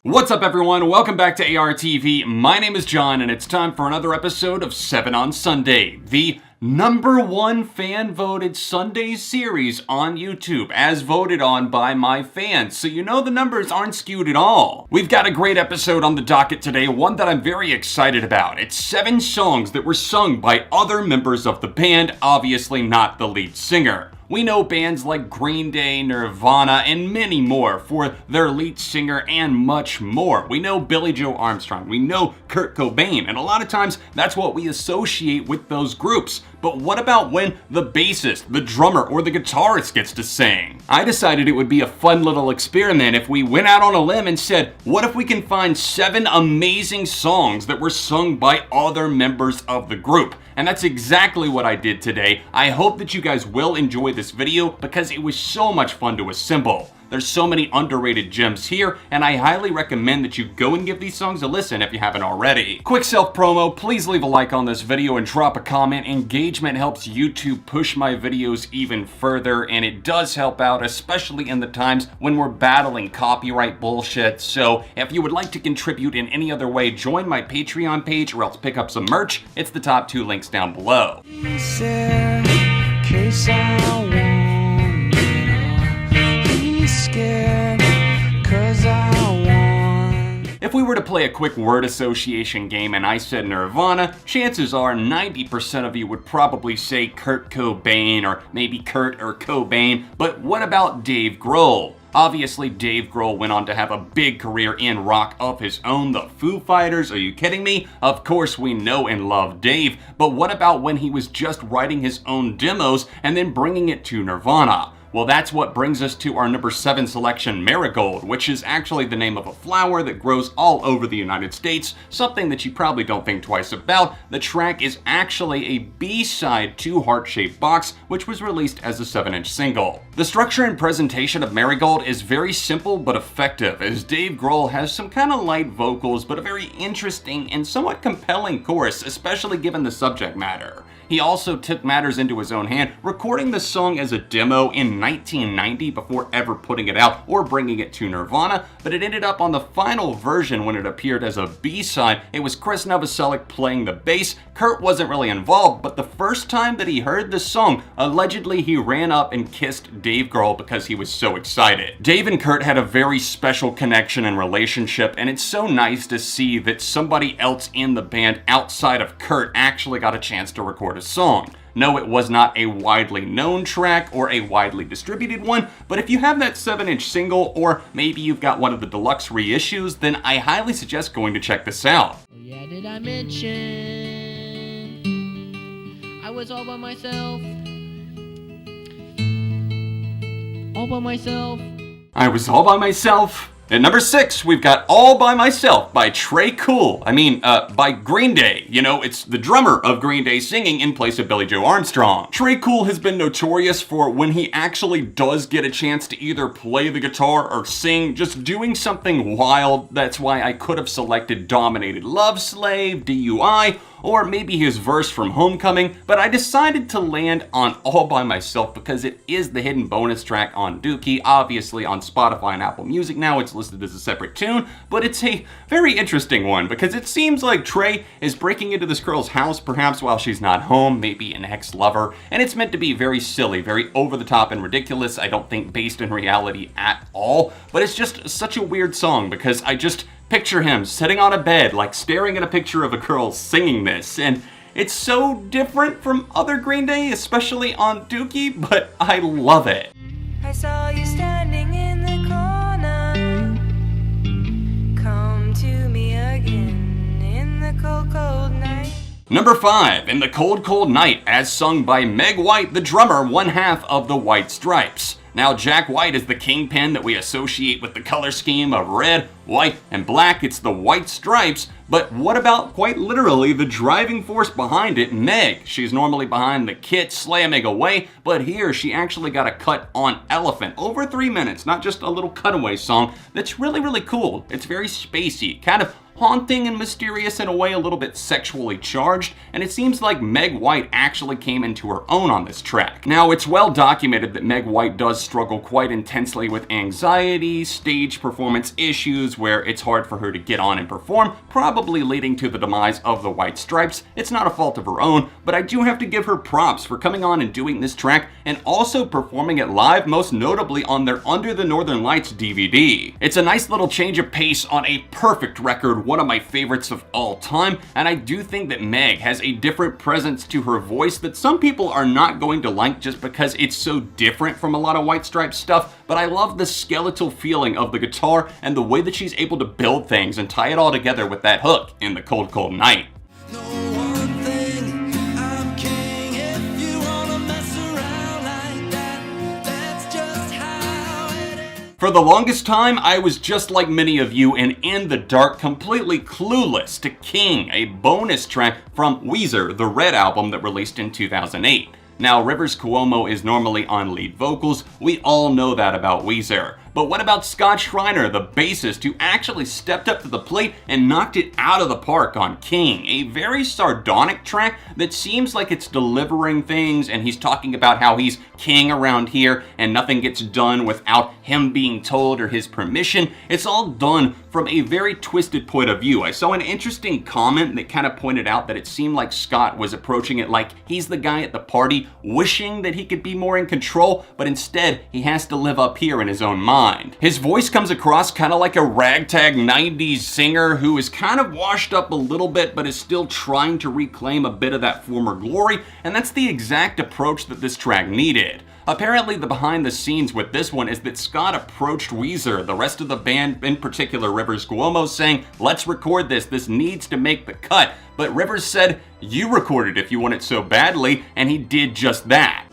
What's up everyone, welcome back to ARTV. My name is John and it's time for another episode of 7 on Sunday, the #1 fan voted Sunday series on YouTube as voted on by my fans, so you know the numbers aren't skewed at all. We've got a great episode on the docket today, one that I'm very excited about. It's 7 songs that were sung by other members of the band, obviously not the lead singer. We know bands like Green Day, NIRVANA, and many more for their lead singer and much more. We know Billie Joe Armstrong, we know Kurt Cobain, and a lot of times that's what we associate with those groups. But what about when the bassist, the drummer, or the guitarist gets to sing? I decided it would be a fun little experiment if we went out on a limb and said, what if we can find 7 amazing songs that were sung by other members of the group? And that's exactly what I did today. I hope that you guys will enjoy this video because it was so much fun to assemble. There's so many underrated gems here, and I highly recommend that you go and give these songs a listen if you haven't already. Quick self-promo, please leave a like on this video and drop a comment. Engagement helps YouTube push my videos even further, and it does help out, especially in the times when we're battling copyright bullshit. So if you would like to contribute in any other way, join my Patreon page or else pick up some merch. It's the top 2 links down below. If we were to play a quick word association game and I said Nirvana, chances are 90% of you would probably say Kurt Cobain or maybe Kurt or Cobain, but what about Dave Grohl? Obviously, Dave Grohl went on to have a big career in rock of his own. The Foo Fighters, are you kidding me? Of course we know and love Dave, but what about when he was just writing his own demos and then bringing it to Nirvana? Well, that's what brings us to our number 7 selection, Marigold, which is actually the name of a flower that grows all over the United States, something that you probably don't think twice about. The track is actually a B-side to Heart-Shaped Box, which was released as a 7-inch single. The structure and presentation of Marigold is very simple but effective, as Dave Grohl has some kind of light vocals, but a very interesting and somewhat compelling chorus, especially given the subject matter. He also took matters into his own hand, recording the song as a demo in 1990 before ever putting it out or bringing it to Nirvana, but it ended up on the final version when it appeared as a B-side. It was Chris Novoselic playing the bass. Kurt wasn't really involved, but the first time that he heard the song, allegedly he ran up and kissed Dave Grohl because he was so excited. Dave and Kurt had a very special connection and relationship, and it's so nice to see that somebody else in the band outside of Kurt actually got a chance to record a song. No, it was not a widely known track or a widely distributed one, but if you have that 7-inch single, or maybe you've got one of the deluxe reissues, then I highly suggest going to check this out. Oh yeah, did I mention I was all by myself? All by myself. I was all by myself. At number 6, we've got All By Myself by by Green Day. You know, it's the drummer of Green Day singing in place of Billie Joe Armstrong. Tré Cool has been notorious for when he actually does get a chance to either play the guitar or sing, just doing something wild. That's why I could have selected Dominated Love Slave, DUI, or maybe his verse from Homecoming, but I decided to land on All By Myself because it is the hidden bonus track on Dookie. Obviously on Spotify and Apple Music now it's listed as a separate tune, but it's a very interesting one because it seems like Trey is breaking into this girl's house perhaps while she's not home, maybe an ex-lover, and it's meant to be very silly, very over-the-top and ridiculous. I don't think based in reality at all, but it's just such a weird song because I just picture him sitting on a bed, like staring at a picture of a girl singing this, and it's so different from other Green Day, especially on Dookie, but I love it. I saw you standing in the corner. Come to me again in the cold, cold night. Number 5, In the Cold, Cold Night, as sung by Meg White, the drummer, one half of the White Stripes. Now, Jack White is the kingpin that we associate with the color scheme of red, white, and black. It's the White Stripes, but what about quite literally the driving force behind it, Meg? She's normally behind the kit, Slay a Meg Away, but here she actually got a cut on Elephant. Over 3 minutes, not just a little cutaway song that's really, really cool. It's very spacey, kind of haunting and mysterious in a way, a little bit sexually charged, and it seems like Meg White actually came into her own on this track. Now, it's well documented that Meg White does struggle quite intensely with anxiety, stage performance issues where it's hard for her to get on and perform, probably leading to the demise of the White Stripes. It's not a fault of her own, but I do have to give her props for coming on and doing this track and also performing it live, most notably on their Under the Northern Lights DVD. It's a nice little change of pace on a perfect record, one of my favorites of all time, and I do think that Meg has a different presence to her voice that some people are not going to like just because it's so different from a lot of White Stripes stuff, but I love the skeletal feeling of the guitar and the way that she's able to build things and tie it all together with that hook in The Cold Cold Night. For the longest time, I was just like many of you and in the dark, completely clueless to King, a bonus track from WEEZER, the Red album that released in 2008. Now, Rivers Cuomo is normally on lead vocals. We all know that about WEEZER. But what about Scott Schreiner, the bassist, who actually stepped up to the plate and knocked it out of the park on King? A very sardonic track that seems like it's delivering things, and he's talking about how he's king around here and nothing gets done without him being told or his permission. It's all done from a very twisted point of view. I saw an interesting comment that kind of pointed out that it seemed like Scott was approaching it like he's the guy at the party wishing that he could be more in control, but instead he has to live up here in his own mind. His voice comes across kind of like a ragtag 90s singer who is kind of washed up a little bit but is still trying to reclaim a bit of that former glory, and that's the exact approach that this track needed. Apparently, the behind the scenes with this one is that Scott approached WEEZER, the rest of the band, in particular Rivers Cuomo, saying, "Let's record this, this needs to make the cut." But Rivers said, "You record it if you want it so badly," and he did just that.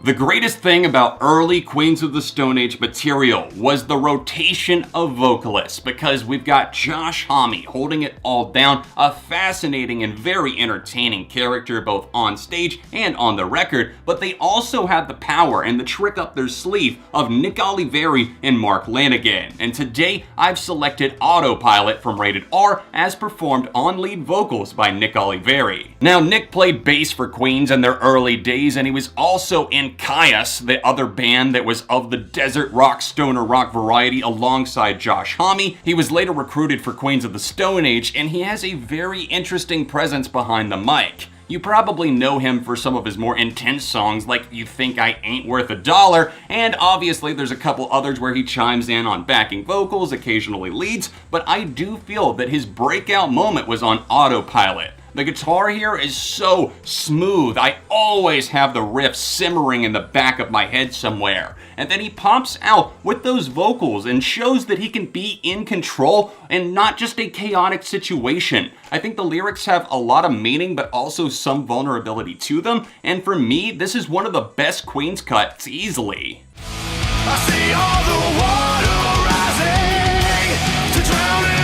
The greatest thing about early Queens of the Stone Age material was the rotation of vocalists, because we've got Josh Homme holding it all down, a fascinating and very entertaining character both on stage and on the record, but they also have the power and the trick up their sleeve of Nick Oliveri and Mark Lanigan. And today I've selected Autopilot from Rated R as performed on lead vocals by Nick Oliveri. Now, Nick played bass for Queens in their early days, and he was also in Caius, the other band that was of the desert rock, stoner rock variety alongside Josh Homme. He was later recruited for Queens of the Stone Age, and he has a very interesting presence behind the mic. You probably know him for some of his more intense songs like You Think I Ain't Worth a Dollar, and obviously there's a couple others where he chimes in on backing vocals, occasionally leads, but I do feel that his breakout moment was on Autopilot. The guitar here is so smooth, I always have the riff simmering in the back of my head somewhere. And then he pops out with those vocals and shows that he can be in control and not just a chaotic situation. I think the lyrics have a lot of meaning but also some vulnerability to them, and for me, this is one of the best Queens cuts easily. I see all the water rising to drown everyone.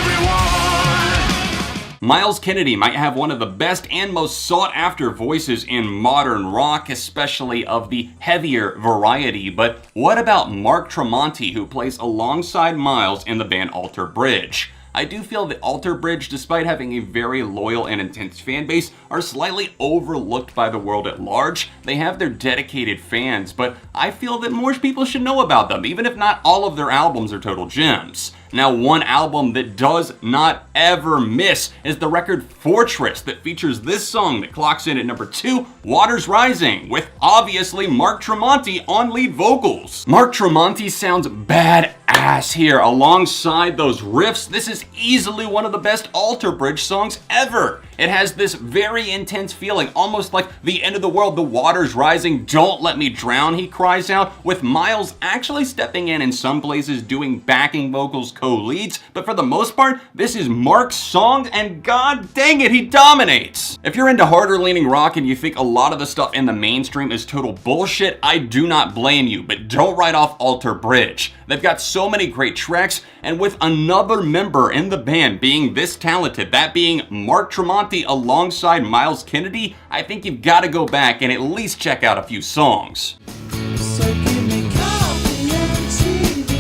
Myles Kennedy might have one of the best and most sought after voices in modern rock, especially of the heavier variety, but what about Mark Tremonti, who plays alongside Myles in the band Alter Bridge? I do feel that Alter Bridge, despite having a very loyal and intense fan base, are slightly overlooked by the world at large. They have their dedicated fans, but I feel that more people should know about them, even if not all of their albums are total gems. Now, one album that does not ever miss is the record Fortress that features this song that clocks in at number 2, Waters Rising, with obviously Mark Tremonti on lead vocals. Mark Tremonti sounds badass here alongside those riffs. This is easily one of the best Alter Bridge songs ever. It has this very intense feeling, almost like the end of the world, the water's rising, don't let me drown, he cries out, with Myles actually stepping in some places doing backing vocals, co-leads, but for the most part, this is Mark's song, and god dang it, he dominates! If you're into harder leaning rock and you think a lot of the stuff in the mainstream is total bullshit, I do not blame you, but don't write off Alter Bridge. They've got so many great tracks, and with another member in the band being this talented, that being Mark Tremonti alongside Miles Kennedy, I think you've got to go back and at least check out a few songs. So give me coffee and TV.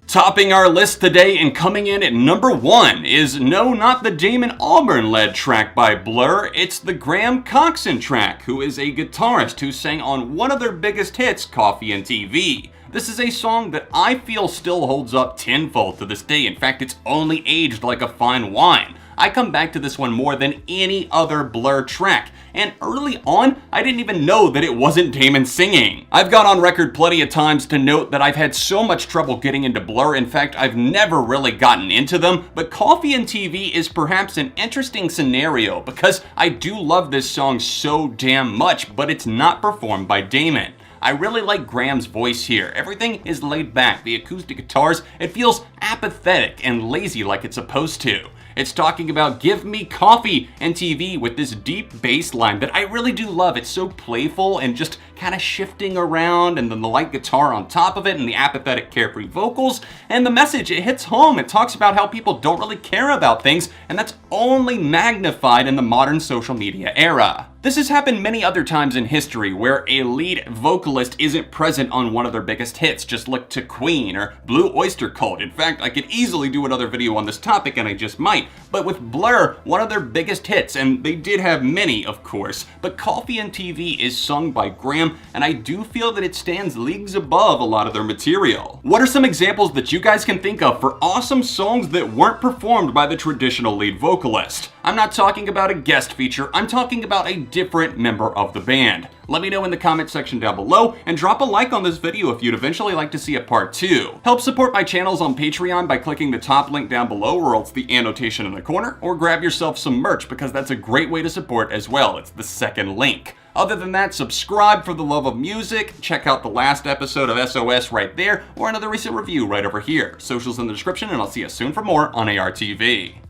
Topping our list today and coming in at number 1 is no, not the Damon Albarn-led track by Blur, it's the Graham Coxon track, who is a guitarist who sang on one of their biggest hits, Coffee and TV. This is a song that I feel still holds up tenfold to this day. In fact, it's only aged like a fine wine. I come back to this one more than any other Blur track, and early on, I didn't even know that it wasn't Damon singing. I've gone on record plenty of times to note that I've had so much trouble getting into Blur. In fact, I've never really gotten into them, but Coffee and TV is perhaps an interesting scenario because I do love this song so damn much, but it's not performed by Damon. I really like Graham's voice here. Everything is laid back. The acoustic guitars, it feels apathetic and lazy like it's supposed to. It's talking about give me coffee and TV with this deep bass line that I really do love. It's so playful and just kind of shifting around, and then the light guitar on top of it and the apathetic carefree vocals. And the message, it hits home. It talks about how people don't really care about things, and that's only magnified in the modern social media era. This has happened many other times in history where a lead vocalist isn't present on one of their biggest hits. Just look to Queen or Blue Oyster Cult. In fact, I could easily do another video on this topic, and I just might. But with Blur, one of their biggest hits, and they did have many, of course, but Coffee and TV is sung by Graham, and I do feel that it stands leagues above a lot of their material. What are some examples that you guys can think of for awesome songs that weren't performed by the traditional lead vocalist? I'm not talking about a guest feature, I'm talking about a different member of the band. Let me know in the comment section down below, and drop a like on this video if you'd eventually like to see a part 2. Help support my channels on Patreon by clicking the top link down below, or else the annotation in the corner, or grab yourself some merch because that's a great way to support as well. It's the second link. Other than that, subscribe for the love of music, check out the last episode of SOS right there, or another recent review right over here. Socials in the description, and I'll see you soon for more on ARTV.